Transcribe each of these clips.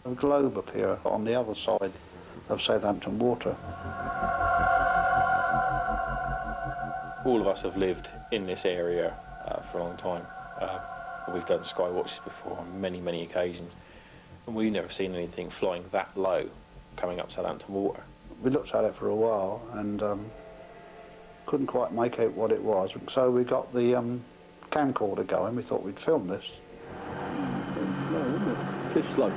A globe appear on the other side of Southampton Water. All of us have lived in this area for a long time. We've done sky watches before on many, many occasions, and we've never seen anything flying that low coming up Southampton Water. We looked at it for a while and couldn't quite make out what it was, so we got the camcorder going. We thought we'd film this. It's slow, isn't it? It's slow.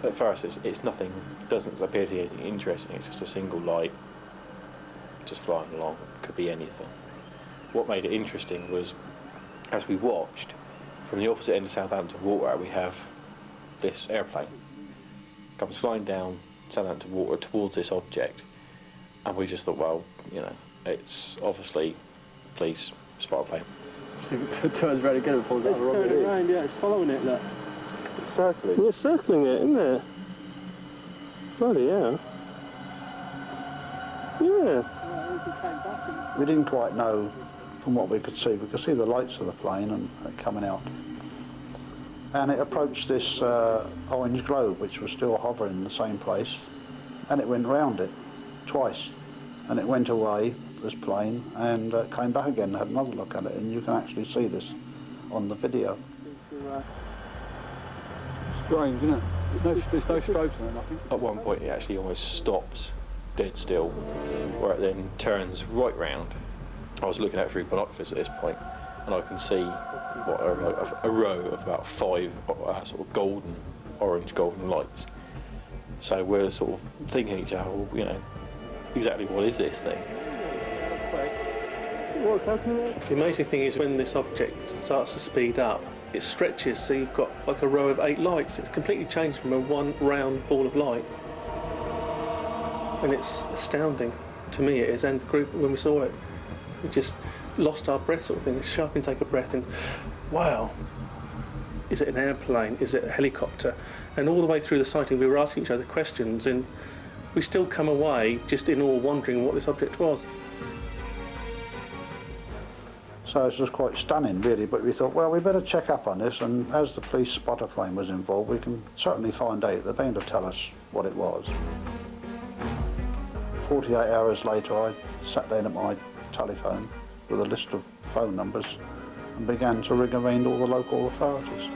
At first it's nothing, doesn't appear to be anything interesting, it's just a single light just flying along. It could be anything. What made it interesting was, as we watched, from the opposite end of Southampton Water we have this airplane. Comes flying down Southampton Water towards this object, and we just thought, well, you know, it's obviously police spot plane. It turns around again and falls out. It's turning around, yeah, it's following it, look. It's circling. It's circling it, isn't it? Bloody hell. Yeah. We didn't quite know from what we could see. We could see the lights of the plane and coming out. And it approached this orange globe, which was still hovering in the same place, and it went round it twice. And it went away, this plane, and came back again and had another look at it, and you can actually see this on the video. Strange, isn't it? There's no strobes or nothing. At one point it actually almost stops dead still, where it then turns right round. I was looking out through binoculars at this point, and I can see what are like a row of about 5 sort of orange golden lights. So we're sort of thinking to each other, well, you know, exactly what is this thing? The amazing thing is when this object starts to speed up, it stretches, so you've got like a row of 8 lights. It's completely changed from a one round ball of light. And it's astounding. To me it is, and the group, when we saw it, we just lost our breath sort of thing. It's sharp and take a breath and, wow, is it an airplane? Is it a helicopter? And all the way through the sighting we were asking each other questions, and we still come away just in awe, wondering what this object was. So it's just quite stunning, really, but we thought, well, we better check up on this, and as the police spotter plane was involved, we can certainly find out. They're bound to tell us what it was. 48 hours later, I sat down at my telephone with a list of phone numbers and began to ring around all the local authorities.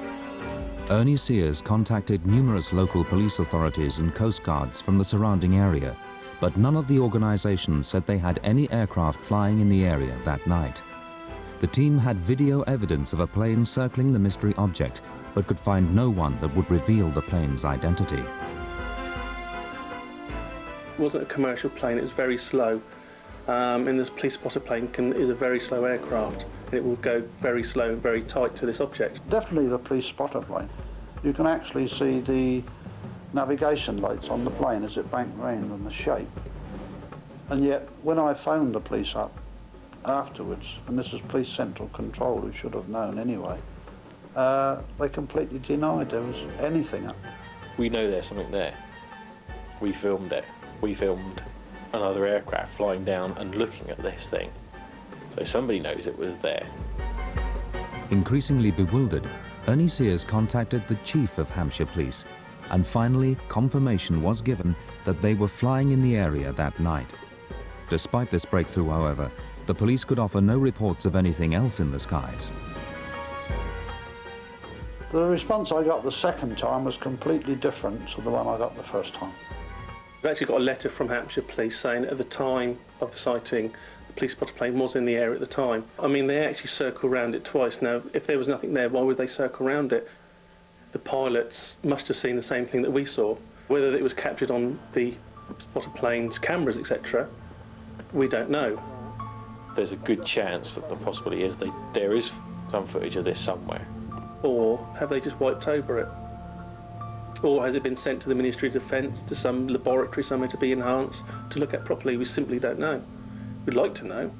Ernie Sears contacted numerous local police authorities and coast guards from the surrounding area, but none of the organizations said they had any aircraft flying in the area that night. The team had video evidence of a plane circling the mystery object, but could find no one that would reveal the plane's identity. It wasn't a commercial plane, it was very slow. And this police spotter plane is a very slow aircraft, and it will go very slow and very tight to this object. Definitely the police spotter plane. You can actually see the navigation lights on the plane as it banked round and the shape. And yet, when I phoned the police up afterwards, and this is Police Central Control, who should have known anyway, they completely denied there was anything up. We know there's something there. We filmed it. We filmed another aircraft flying down and looking at this thing. So somebody knows it was there. Increasingly bewildered, Ernie Sears contacted the chief of Hampshire Police, and finally confirmation was given that they were flying in the area that night. Despite this breakthrough, however, the police could offer no reports of anything else in the skies. The response I got the second time was completely different to the one I got the first time. We've actually got a letter from Hampshire Police saying at the time of the sighting, the police spotter plane was in the air at the time. I mean, they actually circled around it twice. Now, if there was nothing there, why would they circle around it? The pilots must have seen the same thing that we saw. Whether it was captured on the spotter plane's cameras, etc., we don't know. There's a good chance that the possibility is there is some footage of this somewhere. Or have they just wiped over it? Or has it been sent to the Ministry of Defence, to some laboratory somewhere to be enhanced, to look at properly? We simply don't know. We'd like to know.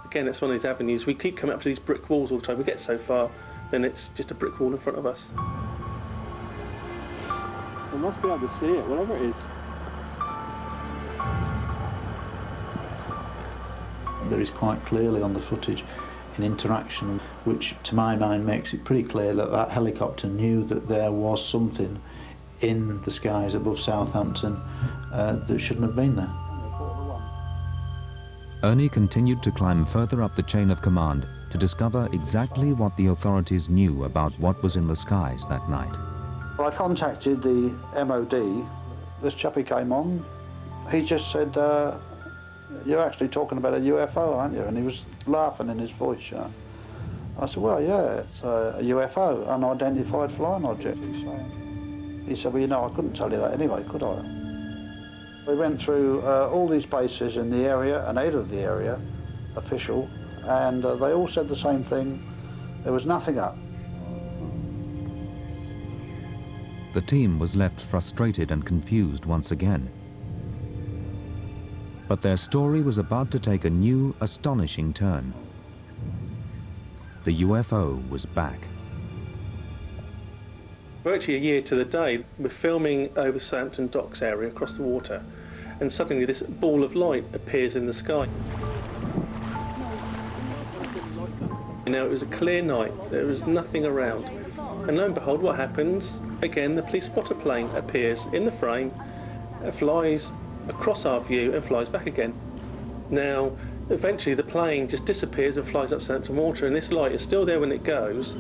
Again, it's one of these avenues. We keep coming up to these brick walls all the time. We get so far, then it's just a brick wall in front of us. We must be able to see it, whatever it is. There is quite clearly on the footage in interaction, which to my mind makes it pretty clear that that helicopter knew that there was something in the skies above Southampton that shouldn't have been there. Ernie continued to climb further up the chain of command to discover exactly what the authorities knew about what was in the skies that night. I contacted the MOD. This chappie came on. He just said, "You're actually talking about a UFO, aren't you?" And he was laughing in his voice, you know. I said, "Well, yeah, it's a UFO, unidentified flying object." He said, "Well, you know, I couldn't tell you that anyway, could I?" We went through all these bases in the area and out of the area, official, and they all said the same thing. There was nothing up. The team was left frustrated and confused once again. But their story was about to take a new, astonishing turn. The UFO was back. Virtually a year to the day, we're filming over Southampton docks area across the water, and suddenly this ball of light appears in the sky. Now, it was a clear night, there was nothing around, and lo and behold, what happens? Again, the police spotter plane appears in the frame, flies across our view and flies back again. Now, eventually the plane just disappears and flies up Southampton water, and this light is still there when it goes,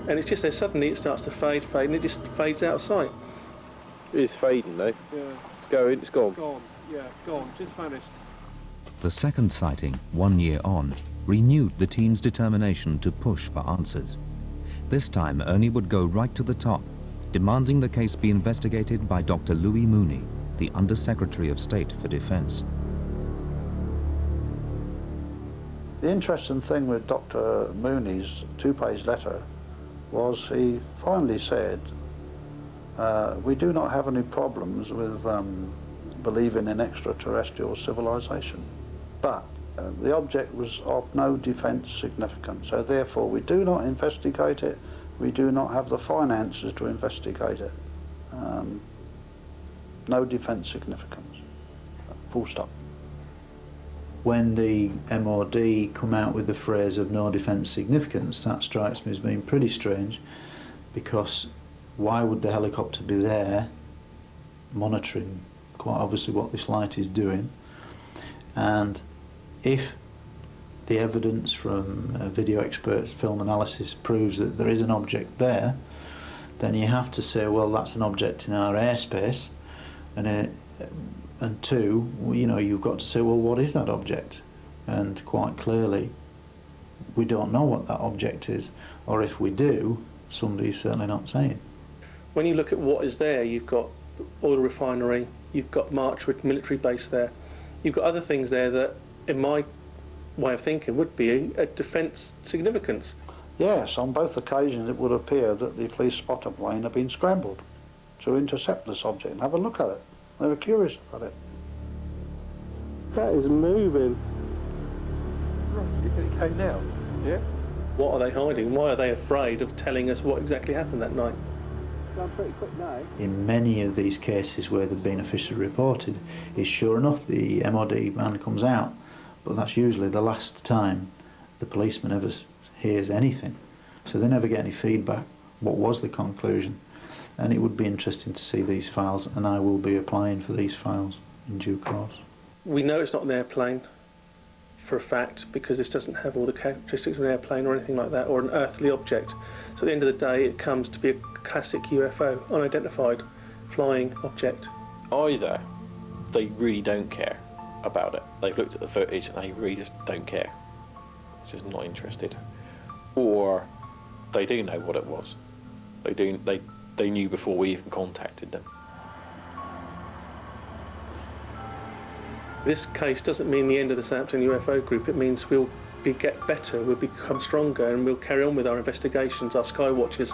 and it's just there suddenly it starts to fade, and it just fades out of sight. It's fading though. Yeah. It's going, it's gone. Gone, yeah, gone, just vanished. The second sighting, 1 year on, renewed the team's determination to push for answers. This time, Ernie would go right to the top, demanding the case be investigated by Dr. Louis Mooney, the Under-Secretary of State for Defence. The interesting thing with Dr. Mooney's two-page letter was he finally said, "We do not have any problems with believing in extraterrestrial civilization, but the object was of no defence significance, so therefore we do not investigate it, we do not have the finances to investigate it. No defence significance, full stop." When the MOD come out with the phrase of no defence significance, that strikes me as being pretty strange, because why would the helicopter be there monitoring quite obviously what this light is doing? And if the evidence from video experts, film analysis proves that there is an object there, then you have to say, well, that's an object in our airspace, and two, you know, you've got to say, well, what is that object? And quite clearly, we don't know what that object is, or if we do, somebody's certainly not saying. When you look at what is there, you've got oil refinery, you've got Marchwood military base there, you've got other things there that, in my way of thinking, would be a defence significance. Yes, on both occasions it would appear that the police spotter plane had been scrambled to intercept this object and have a look at it. They were curious about it. That is moving. You think it came now? Yeah. What are they hiding? Why are they afraid of telling us what exactly happened that night? Gone pretty quick now. In many of these cases where they've been officially reported, is sure enough the MOD man comes out, but that's usually the last time the policeman ever hears anything. So they never get any feedback. What was the conclusion? And it would be interesting to see these files, and I will be applying for these files in due course. We know it's not an airplane for a fact, because this doesn't have all the characteristics of an airplane or anything like that, or an earthly object. So at the end of the day, it comes to be a classic UFO, unidentified flying object. Either they really don't care about it, they've looked at the footage and they really just don't care, it's just not interested, or they do know what it was. They knew before we even contacted them. This case doesn't mean the end of the Southampton UFO group. It means we'll get better, we'll become stronger, and we'll carry on with our investigations, our sky watches.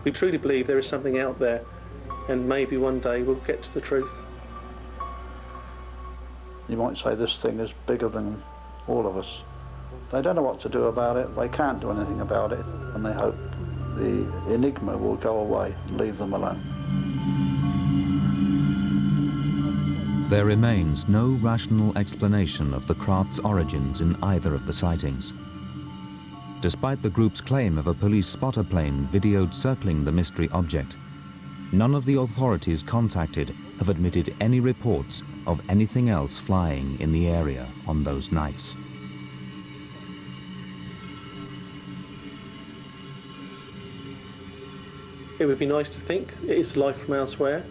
We truly believe there is something out there, and maybe one day we'll get to the truth. You might say this thing is bigger than all of us. They don't know what to do about it, they can't do anything about it, and they hope the enigma will go away and leave them alone. There remains no rational explanation of the craft's origins in either of the sightings. despite the group's claim of a police spotter plane videoed circling the mystery object. None of the authorities contacted have admitted any reports of anything else flying in the area on those nights. It would be nice to think it is life from elsewhere.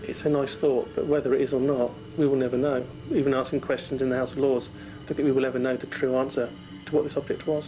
It's a nice thought, but whether it is or not, we will never know. Even asking questions in the House of Lords, I don't think we will ever know the true answer to what this object was.